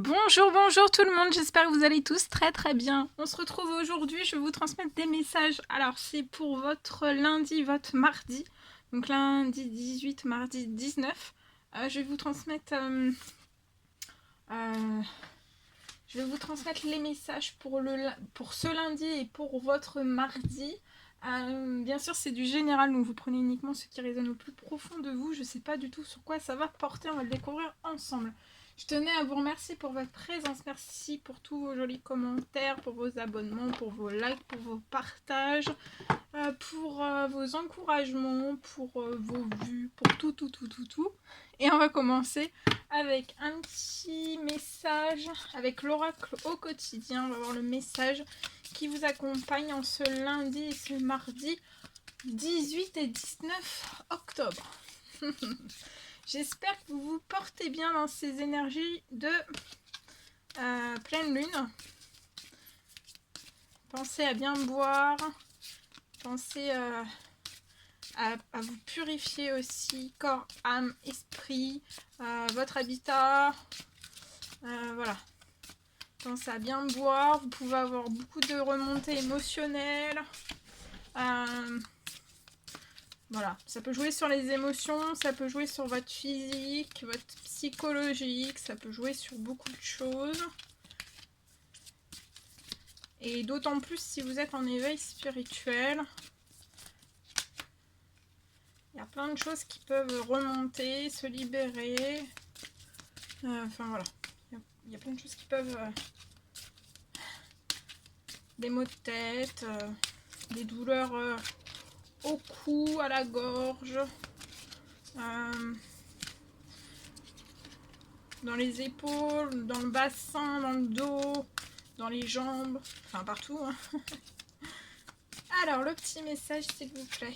Bonjour, bonjour tout le monde, j'espère que vous allez tous très bien. On se retrouve aujourd'hui, je vais vous transmettre des messages. Alors c'est pour votre lundi, votre mardi, donc lundi 18, mardi 19. Je vais vous transmettre les messages pour ce lundi et pour votre mardi. Bien sûr c'est du général, donc vous prenez uniquement ce qui résonne au plus profond de vous. Je ne sais pas du tout sur quoi ça va porter, on va le découvrir ensemble. Je tenais à vous remercier pour votre présence, merci pour tous vos jolis commentaires, pour vos abonnements, pour vos likes, pour vos partages, pour vos encouragements, pour vos vues, pour tout. Et on va commencer avec un petit message, avec l'oracle au quotidien. On va voir le message qui vous accompagne en ce lundi et ce mardi 18 et 19 octobre. J'espère que vous vous portez bien dans ces énergies de pleine lune. Pensez à bien boire. Pensez à vous purifier aussi, corps, âme, esprit, votre habitat. Voilà. Pensez à bien boire. Vous pouvez avoir beaucoup de remontées émotionnelles. Voilà, ça peut jouer sur les émotions, ça peut jouer sur votre physique, votre psychologique, ça peut jouer sur beaucoup de choses. Et d'autant plus si vous êtes en éveil spirituel. Il y a plein de choses qui peuvent remonter, se libérer. Enfin voilà, il y a plein de choses qui peuvent... des maux de tête, des douleurs au cou, à la gorge. Dans les épaules, dans le bassin, dans le dos, dans les jambes, enfin partout. Hein. Alors, le petit message, s'il vous plaît.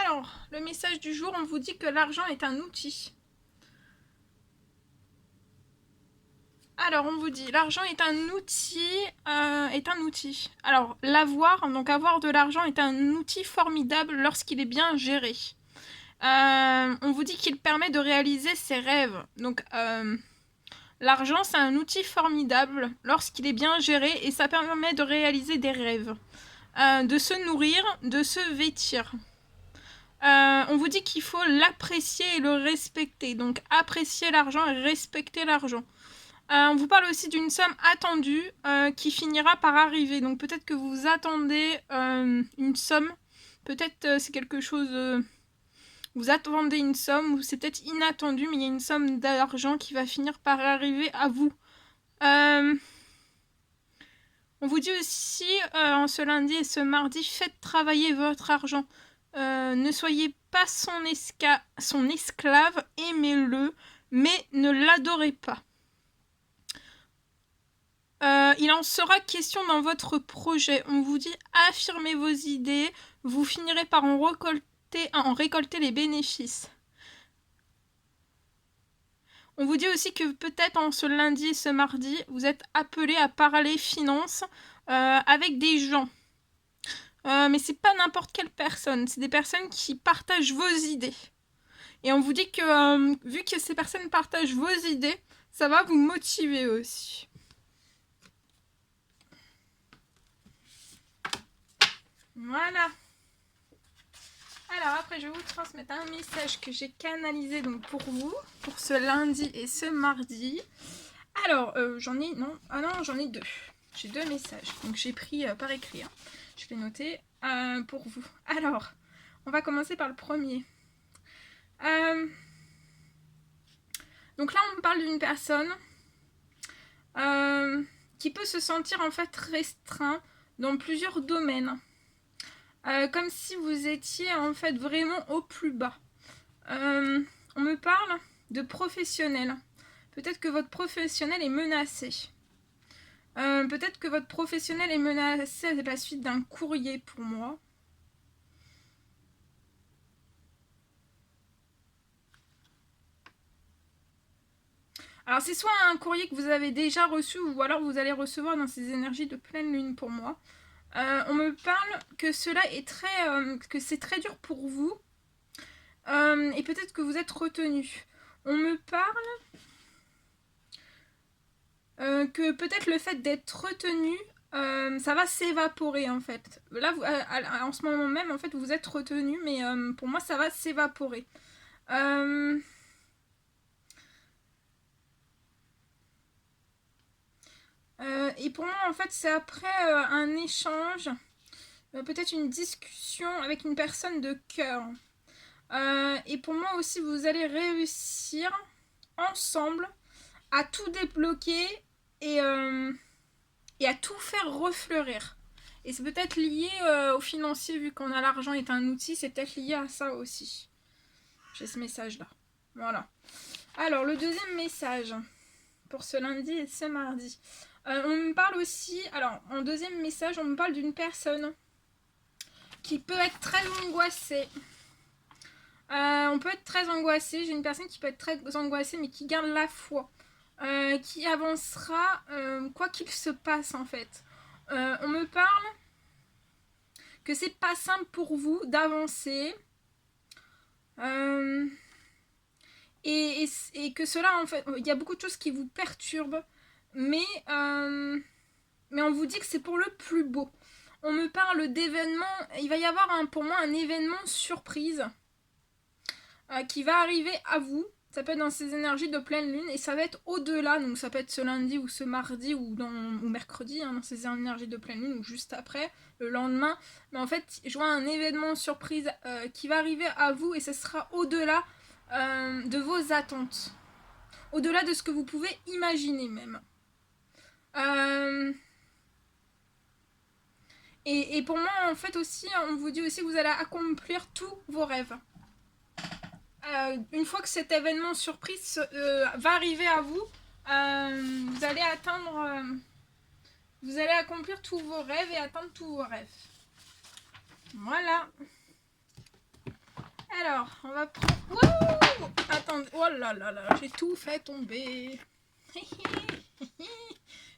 Alors, le message du jour, on vous dit que l'argent est un outil. Alors, on vous dit, l'argent est un outil. Alors, donc avoir de l'argent est un outil formidable lorsqu'il est bien géré. On vous dit qu'il permet de réaliser ses rêves. Donc, l'argent, c'est un outil formidable lorsqu'il est bien géré et ça permet de réaliser des rêves. De se nourrir, de se vêtir. On vous dit qu'il faut l'apprécier et le respecter. Donc, apprécier l'argent et respecter l'argent. On vous parle aussi d'une somme attendue qui finira par arriver. Donc peut-être que vous attendez une somme. Peut-être c'est quelque chose... vous attendez une somme ou c'est peut-être inattendu, mais il y a une somme d'argent qui va finir par arriver à vous. On vous dit aussi, en ce lundi et ce mardi, faites travailler votre argent. Ne soyez pas son esclave, aimez-le, mais ne l'adorez pas. Il en sera question dans votre projet. On vous dit affirmez vos idées, vous finirez par en récolter les bénéfices. On vous dit aussi que peut-être en ce lundi et ce mardi, vous êtes appelé à parler finances avec des gens. Mais c'est pas n'importe quelle personne, c'est des personnes qui partagent vos idées. Et on vous dit que vu que ces personnes partagent vos idées, ça va vous motiver aussi. Voilà. Alors après je vais vous transmettre un message que j'ai canalisé donc pour vous, pour ce lundi et ce mardi. Alors j'en ai deux. J'ai deux messages, donc j'ai pris par écrit. Hein. Je vais noter pour vous. Alors, on va commencer par le premier. Donc là on me parle d'une personne qui peut se sentir en fait restreint dans plusieurs domaines. Comme si vous étiez en fait vraiment au plus bas. On me parle de professionnel. Peut-être que votre professionnel est menacé. Peut-être que votre professionnel est menacé à la suite d'un courrier pour moi. Alors c'est soit un courrier que vous avez déjà reçu ou alors vous allez recevoir dans ces énergies de pleine lune pour moi. On me parle que cela est que c'est très dur pour vous et peut-être que vous êtes retenu. On me parle que peut-être le fait d'être retenu, ça va s'évaporer en fait. Là, en ce moment même, en fait, vous êtes retenu, mais pour moi, ça va s'évaporer. Et pour moi, en fait, c'est après un échange, peut-être une discussion avec une personne de cœur. Et pour moi aussi, vous allez réussir ensemble à tout débloquer et à tout faire refleurir. Et c'est peut-être lié au financier, vu qu'on a l'argent est un outil, c'est peut-être lié à ça aussi. J'ai ce message-là. Voilà. Alors, le deuxième message pour ce lundi et ce mardi. On me parle aussi, alors en deuxième message, on me parle d'une personne qui peut être très angoissée. On peut être très angoissé. J'ai une personne qui peut être très angoissée, mais qui garde la foi. Qui avancera quoi qu'il se passe en fait. On me parle que c'est pas simple pour vous d'avancer. Et que cela, en fait, il y a beaucoup de choses qui vous perturbent. Mais on vous dit que c'est pour le plus beau. On me parle d'événements. Il va y avoir pour moi un événement surprise qui va arriver à vous. Ça peut être dans ces énergies de pleine lune et ça va être au-delà. Donc ça peut être ce lundi ou ce mardi ou mercredi, dans ces énergies de pleine lune ou juste après, le lendemain. Mais en fait, je vois un événement surprise qui va arriver à vous et ce sera au-delà de vos attentes. Au-delà de ce que vous pouvez imaginer même. Et pour moi, en fait aussi, on vous dit aussi que vous allez accomplir tous vos rêves. Une fois que cet événement surprise va arriver à vous, vous allez atteindre, vous allez accomplir tous vos rêves et atteindre tous vos rêves. Voilà. Alors, on va prendre... Wouh! Attendez, oh là là là, j'ai tout fait tomber.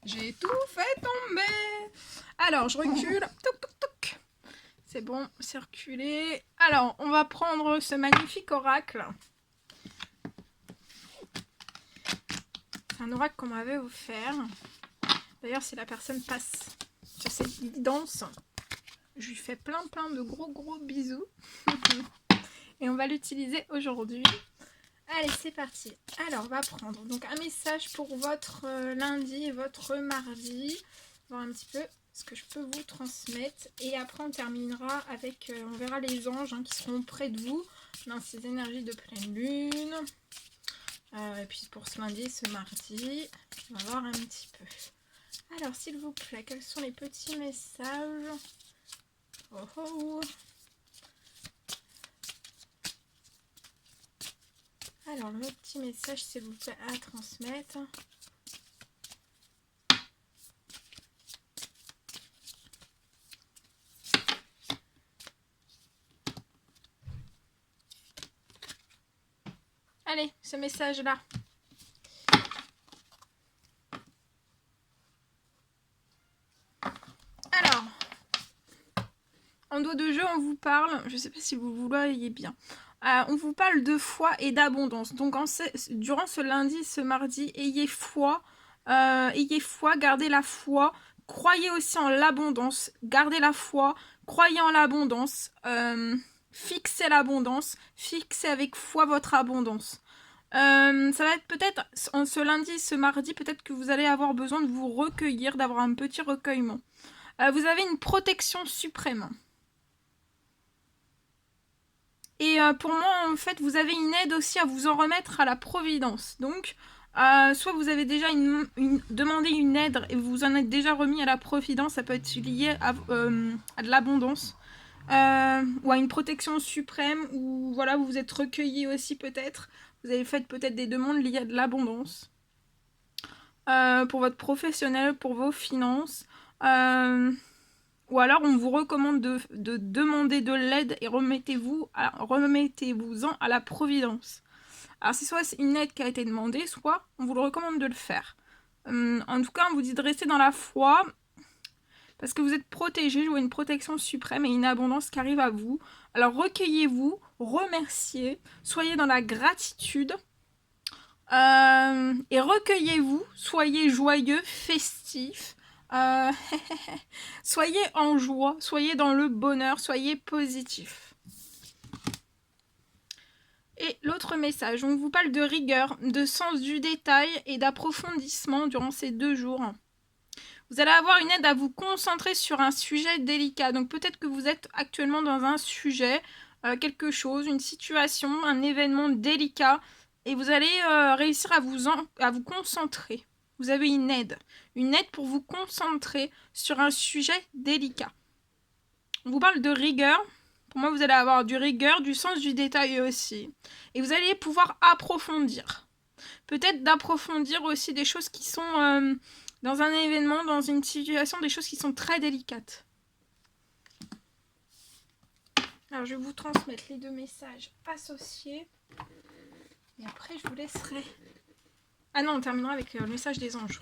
J'ai tout fait tomber. Alors, je recule. Toc, toc, toc. C'est bon, circuler. Alors, on va prendre ce magnifique oracle. C'est un oracle qu'on m'avait offert. D'ailleurs, si la personne passe sur cette guidance, je lui fais plein de gros bisous. Et on va l'utiliser aujourd'hui. Allez, c'est parti. Alors, on va prendre donc un message pour votre lundi et votre mardi. Voir un petit peu ce que je peux vous transmettre. Et après, on terminera avec, on verra les anges qui seront près de vous dans ces énergies de pleine lune. Et puis pour ce lundi, ce mardi, on va voir un petit peu. Alors, s'il vous plaît, quels sont les petits messages? Oh oh. Alors, le petit message, s'il vous plaît, à transmettre. Allez, ce message-là. Alors, en dos de jeu, on vous parle, je ne sais pas si vous voyez bien, on vous parle de foi et d'abondance. Donc, durant ce lundi, ce mardi, ayez foi, gardez la foi, croyez aussi en l'abondance, gardez la foi, croyez en l'abondance, fixez l'abondance, fixez avec foi votre abondance. Ça va être peut-être, ce lundi, ce mardi, peut-être que vous allez avoir besoin de vous recueillir, d'avoir un petit recueillement. Vous avez une protection suprême. Et pour moi, en fait, vous avez une aide aussi à vous en remettre à la providence. Donc, soit vous avez déjà demandé une aide et vous en êtes déjà remis à la providence, ça peut être lié à de l'abondance. Ou à une protection suprême, ou voilà, vous vous êtes recueilli aussi peut-être. Vous avez fait peut-être des demandes liées à de l'abondance. Pour votre professionnel, pour vos finances. Ou alors on vous recommande de demander de l'aide et remettez-vous-en à la providence. Alors c'est soit une aide qui a été demandée, soit on vous le recommande de le faire. En tout cas, on vous dit de rester dans la foi, parce que vous êtes protégé, je vois une protection suprême et une abondance qui arrive à vous. Alors recueillez-vous, remercier, soyez dans la gratitude et recueillez-vous, soyez joyeux, festifs, soyez en joie, soyez dans le bonheur, soyez positifs. Et l'autre message, on vous parle de rigueur, de sens du détail et d'approfondissement durant ces 2 jours. Vous allez avoir une aide à vous concentrer sur un sujet délicat. Donc peut-être que vous êtes actuellement dans un sujet, quelque chose, une situation, un événement délicat. Et vous allez réussir à vous concentrer. Vous avez une aide pour vous concentrer sur un sujet délicat. On vous parle de rigueur. Pour moi, vous allez avoir du rigueur, du sens du détail aussi. Et vous allez pouvoir approfondir. Peut-être d'approfondir aussi des choses qui sont dans un événement, dans une situation, des choses qui sont très délicates. Alors, je vais vous transmettre les 2 messages associés. Et après, je vous laisserai... Ah non, on terminera avec le message des anges.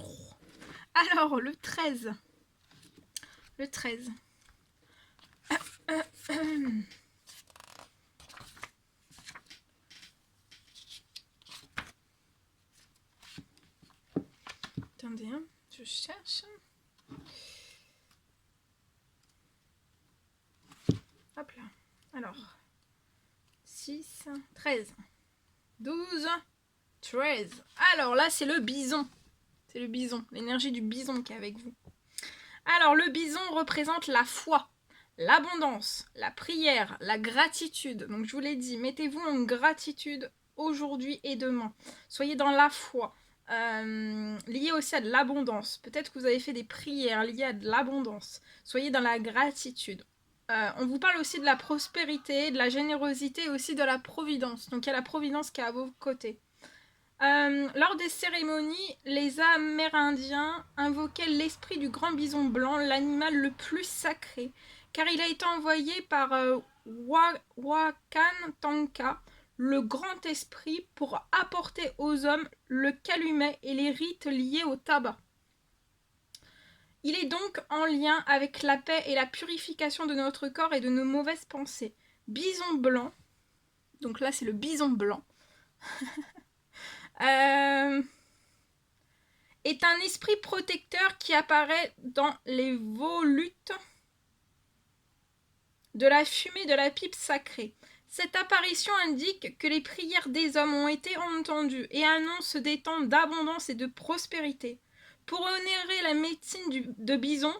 Alors, le 13. Le 13. Attendez, hein, je cherche. Hop là. Alors, 6, 13, 12, 13. Alors là, c'est le bison. C'est le bison, l'énergie du bison qui est avec vous. Alors, le bison représente la foi, l'abondance, la prière, la gratitude. Donc, je vous l'ai dit, mettez-vous en gratitude aujourd'hui et demain. Soyez dans la foi, liée aussi à de l'abondance. Peut-être que vous avez fait des prières liées à de l'abondance. Soyez dans la gratitude. On vous parle aussi de la prospérité, de la générosité et aussi de la providence. Donc, il y a la providence qui est à vos côtés. Lors des cérémonies, les Amérindiens invoquaient l'esprit du grand bison blanc, l'animal le plus sacré, car il a été envoyé par Wakantanka, le grand esprit, pour apporter aux hommes le calumet et les rites liés au tabac. Il est donc en lien avec la paix et la purification de notre corps et de nos mauvaises pensées. Bison blanc, donc là c'est le bison blanc, est un esprit protecteur qui apparaît dans les volutes de la fumée de la pipe sacrée. Cette apparition indique que les prières des hommes ont été entendues et annonce des temps d'abondance et de prospérité. Pour honorer la médecine de bison,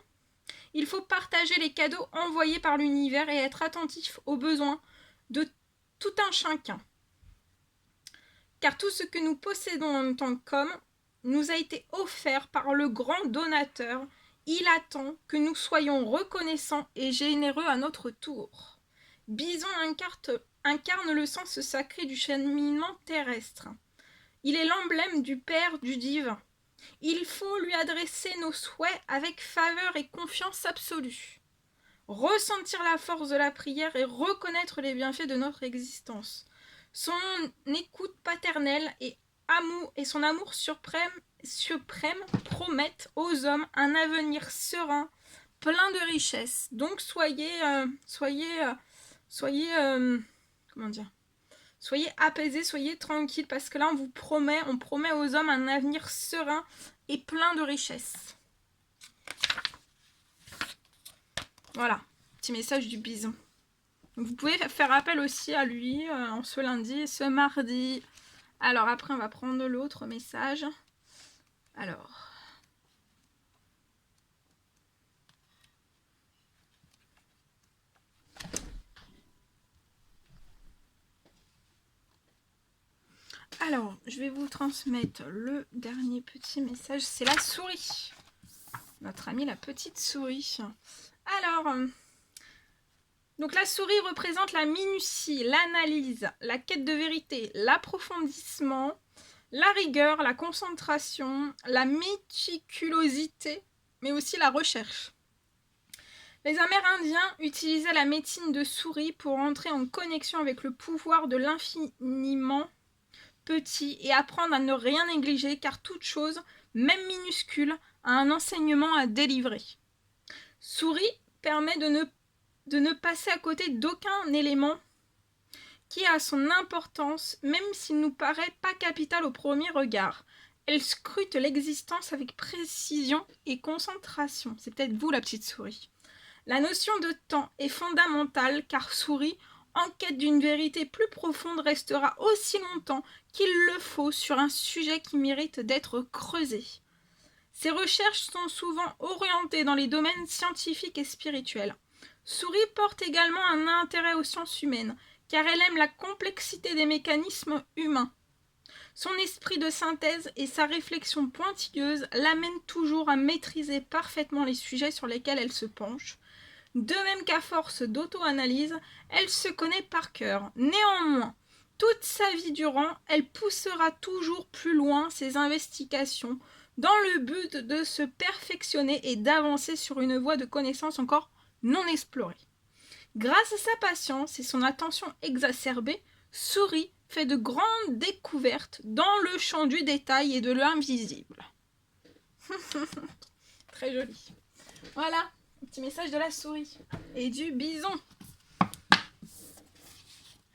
il faut partager les cadeaux envoyés par l'univers et être attentif aux besoins de tout un chacun. Car tout ce que nous possédons en tant qu'hommes nous a été offert par le grand donateur. Il attend que nous soyons reconnaissants et généreux à notre tour. Bison incarne le sens sacré du cheminement terrestre. Il est l'emblème du Père du divin. Il faut lui adresser nos souhaits avec faveur et confiance absolue. Ressentir la force de la prière et reconnaître les bienfaits de notre existence. Son écoute paternelle et son amour suprême promettent aux hommes un avenir serein, plein de richesses. Donc soyez apaisés, soyez tranquilles, parce que là on promet aux hommes un avenir serein et plein de richesses. Voilà, petit message du bison. Vous pouvez faire appel aussi à lui en ce lundi et ce mardi. Alors après on va prendre l'autre message. Alors, je vais vous transmettre le dernier petit message. C'est la souris. Notre amie la petite souris. Alors, donc la souris représente la minutie, l'analyse, la quête de vérité, l'approfondissement, la rigueur, la concentration, la méticulosité, mais aussi la recherche. Les Amérindiens utilisaient la médecine de souris pour entrer en connexion avec le pouvoir de l'infiniment petit et apprendre à ne rien négliger, car toute chose, même minuscule, a un enseignement à délivrer. Souris permet de ne passer à côté d'aucun élément qui a son importance, même s'il nous paraît pas capital au premier regard. Elle scrute l'existence avec précision et concentration. C'est peut-être vous la petite souris. La notion de temps est fondamentale car souris, en quête d'une vérité plus profonde, restera aussi longtemps qu'il le faut sur un sujet qui mérite d'être creusé. Ses recherches sont souvent orientées dans les domaines scientifiques et spirituels. Souris porte également un intérêt aux sciences humaines, car elle aime la complexité des mécanismes humains. Son esprit de synthèse et sa réflexion pointilleuse l'amènent toujours à maîtriser parfaitement les sujets sur lesquels elle se penche. De même qu'à force d'auto-analyse, elle se connaît par cœur. Néanmoins, toute sa vie durant, elle poussera toujours plus loin ses investigations dans le but de se perfectionner et d'avancer sur une voie de connaissance encore non explorée. Grâce à sa patience et son attention exacerbée, Souris fait de grandes découvertes dans le champ du détail et de l'invisible. Très joli. Voilà, un petit message de la souris et du bison.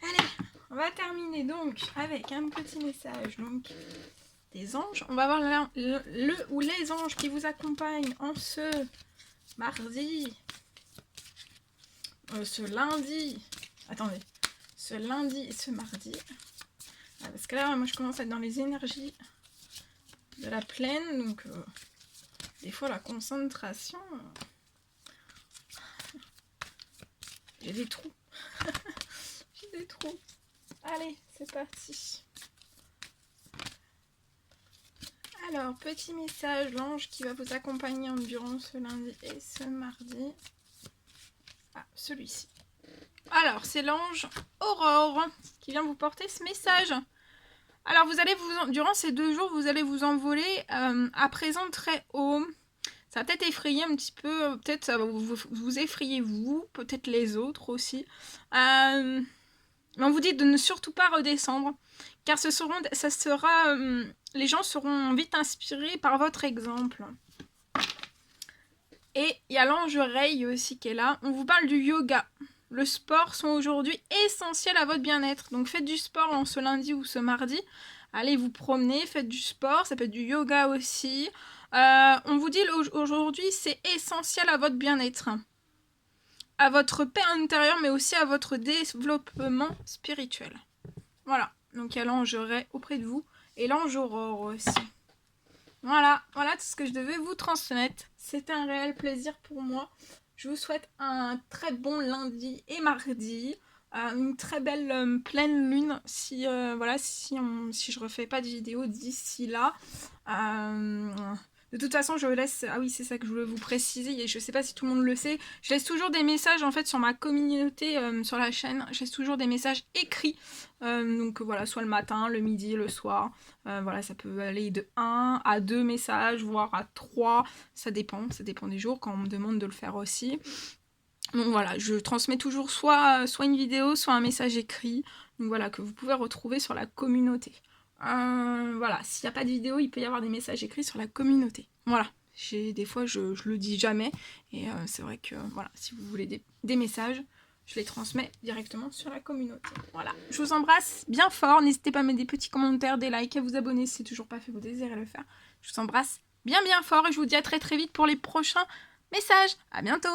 Allez, on va terminer donc avec un petit message donc des anges. On va voir le ou les anges qui vous accompagnent en ce mardi. Ce lundi. Attendez. Ce lundi et ce mardi. Parce que là, moi, je commence à être dans les énergies de la pleine. Donc, des fois, la concentration... J'ai des trous. J'ai des trous. Allez, c'est parti. Alors, petit message, l'ange qui va vous accompagner durant ce lundi et ce mardi. Ah, celui-ci. Alors, c'est l'ange Aurore qui vient vous porter ce message. Alors, vous allez durant ces 2 jours, vous allez vous envoler à présent très haut. Ça va peut-être effrayer un petit peu, peut-être ça va vous effrayer vous, peut-être les autres aussi. Mais on vous dit de ne surtout pas redescendre, car les gens seront vite inspirés par votre exemple. Et il y a l'ange Rei aussi qui est là. On vous parle du yoga. Le sport sont aujourd'hui essentiels à votre bien-être. Donc faites du sport en ce lundi ou ce mardi. Allez vous promener, faites du sport. Ça peut être du yoga aussi. On vous dit aujourd'hui c'est essentiel à votre bien-être. À votre paix intérieure mais aussi à votre développement spirituel. Voilà. Donc il y a l'ange Rei auprès de vous. Et l'ange Aurore aussi. Voilà tout ce que je devais vous transmettre. C'était un réel plaisir pour moi. Je vous souhaite un très bon lundi et mardi. Une très belle pleine lune si je refais pas de vidéo d'ici là. De toute façon, je laisse... Ah oui, c'est ça que je voulais vous préciser. Et je sais pas si tout le monde le sait. Je laisse toujours des messages en fait sur ma communauté, sur la chaîne. Je laisse toujours des messages écrits. Donc voilà, soit le matin, le midi, le soir. Voilà, ça peut aller de 1 à 2 messages, voire à 3. Ça dépend des jours quand on me demande de le faire aussi. Donc voilà, je transmets toujours soit une vidéo, soit un message écrit. Donc voilà, que vous pouvez retrouver sur la communauté. Voilà, s'il n'y a pas de vidéo, il peut y avoir des messages écrits sur la communauté. Voilà, des fois je le dis jamais. Et c'est vrai que voilà, si vous voulez des messages, je les transmets directement sur la communauté. Voilà, je vous embrasse bien fort. N'hésitez pas à mettre des petits commentaires, des likes, à vous abonner si c'est toujours pas fait, vous désirez le faire. Je vous embrasse bien fort et je vous dis à très vite pour les prochains messages. À bientôt!